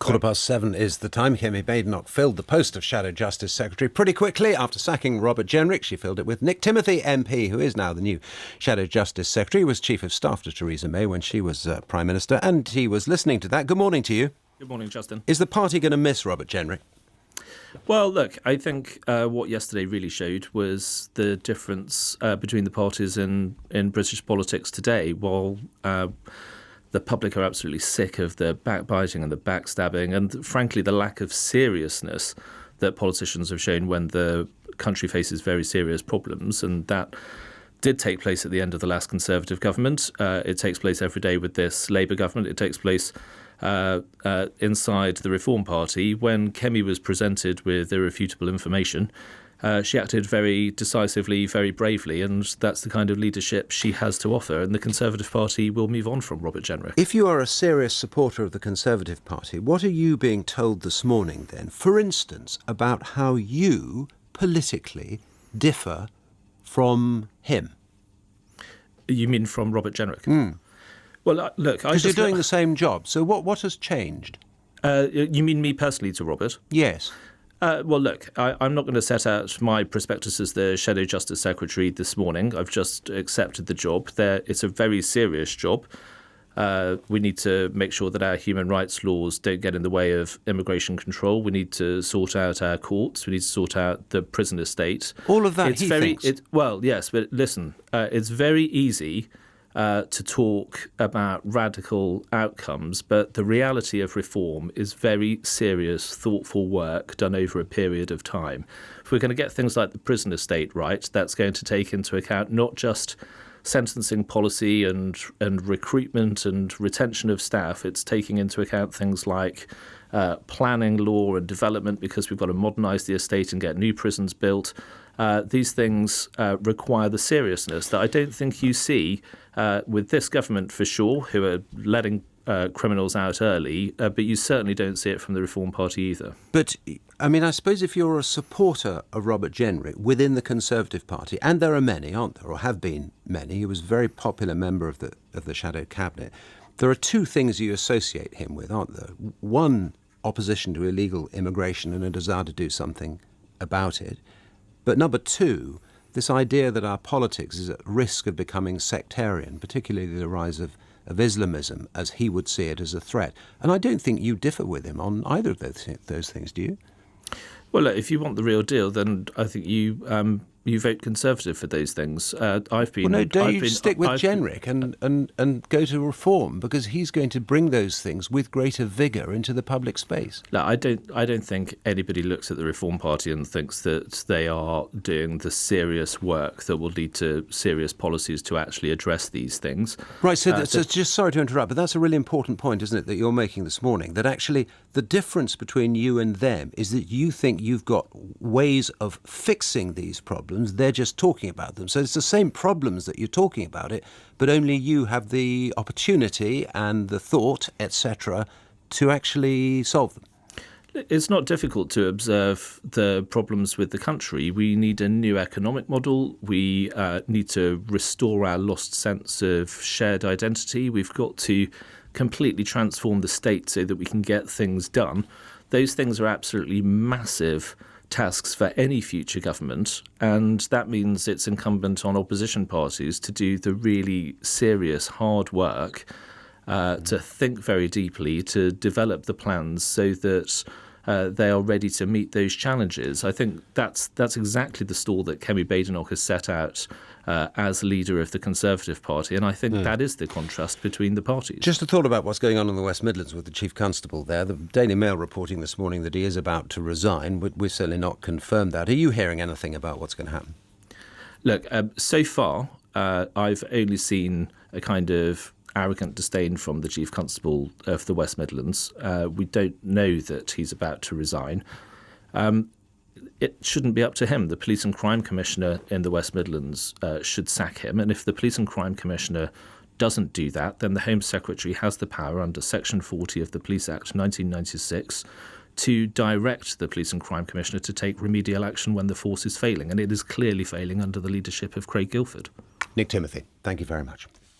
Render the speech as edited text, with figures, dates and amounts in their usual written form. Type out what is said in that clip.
7:15 is the time. Kemi Badenoch filled the post of Shadow Justice Secretary pretty quickly after sacking Robert Jenrick. She filled it with Nick Timothy MP, who is now the new Shadow Justice Secretary. He was Chief of Staff to Theresa May when she was Prime Minister, and he was listening to that. Good morning to you. Good morning, Justin. Is the party going to miss Robert Jenrick? Well, look, I think what yesterday really showed was the difference between the parties in British politics today. While the public are absolutely sick of the backbiting and the backstabbing and, frankly, the lack of seriousness that politicians have shown when the country faces very serious problems, and that did take place at the end of the last Conservative government. It takes place every day with this Labour government. It takes place inside the Reform Party. When Kemi was presented with irrefutable information, she acted very decisively, very bravely, and that's the kind of leadership she has to offer, and the Conservative Party will move on from Robert Jenrick. If you are a serious supporter of the Conservative Party, what are you being told this morning then, for instance, about how you politically differ from him? You mean from Robert Jenrick? Well, look, because you're doing the same job. So what has changed? You mean me personally to Robert? Yes. Well, look, I'm not going to set out my prospectus as the Shadow Justice Secretary this morning. I've just accepted the job. It's a very serious job. We need to make sure that our human rights laws don't get in the way of immigration control. We need to sort out our courts. We need to sort out the prison estate. All of that, thinks. Well, yes, but listen, it's very easy to talk about radical outcomes, but the reality of reform is very serious, thoughtful work done over a period of time. If we're going to get things like the prison estate right, that's going to take into account not just sentencing policy and recruitment and retention of staff. It's taking into account things like planning, law and development, because we've got to modernise the estate and get new prisons built. These things require the seriousness that I don't think you see with this government, for sure, who are letting criminals out early, but you certainly don't see it from the Reform Party either. But, I mean, I suppose if you're a supporter of Robert Jenrick within the Conservative Party, and there are many, aren't there, or have been many, he was a very popular member of the Shadow Cabinet, there are two things you associate him with, aren't there? One, opposition to illegal immigration and a desire to do something about it. But number two, this idea that our politics is at risk of becoming sectarian, particularly the rise of Islamism, as he would see it, as a threat. And I don't think you differ with him on either of those things, do you? Well, if you want the real deal, then I think you vote Conservative for those things. Stick with Jenrick and go to Reform, because he's going to bring those things with greater vigour into the public space. No, I don't think anybody looks at the Reform Party and thinks that they are doing the serious work that will lead to serious policies to actually address these things. Right, so just sorry to interrupt, but that's a really important point, isn't it, that you're making this morning, that actually the difference between you and them is that you think you've got ways of fixing these problems. They're just talking about them. So it's the same problems that you're talking about it, but only you have the opportunity and the thought, etc., to actually solve them. It's not difficult to observe the problems with the country. We need a new economic model. We need to restore our lost sense of shared identity. We've got to completely transform the state so that we can get things done. Those things are absolutely massive tasks for any future government, and that means it's incumbent on opposition parties to do the really serious, hard work, to think very deeply, to develop the plans so that they are ready to meet those challenges. I think that's exactly the stall that Kemi Badenoch has set out as leader of the Conservative Party, and I think that is the contrast between the parties. Just a thought about what's going on in the West Midlands with the Chief Constable there. The Daily Mail reporting this morning that he is about to resign. We've certainly not confirmed that. Are you hearing anything about what's going to happen? Look, so far, I've only seen a kind of arrogant disdain from the Chief Constable of the West Midlands. We don't know that he's about to resign. It shouldn't be up to him. The Police and Crime Commissioner in the West Midlands should sack him. And if the Police and Crime Commissioner doesn't do that, then the Home Secretary has the power under Section 40 of the Police Act 1996 to direct the Police and Crime Commissioner to take remedial action when the force is failing. And it is clearly failing under the leadership of Craig Guilford. Nick Timothy, thank you very much.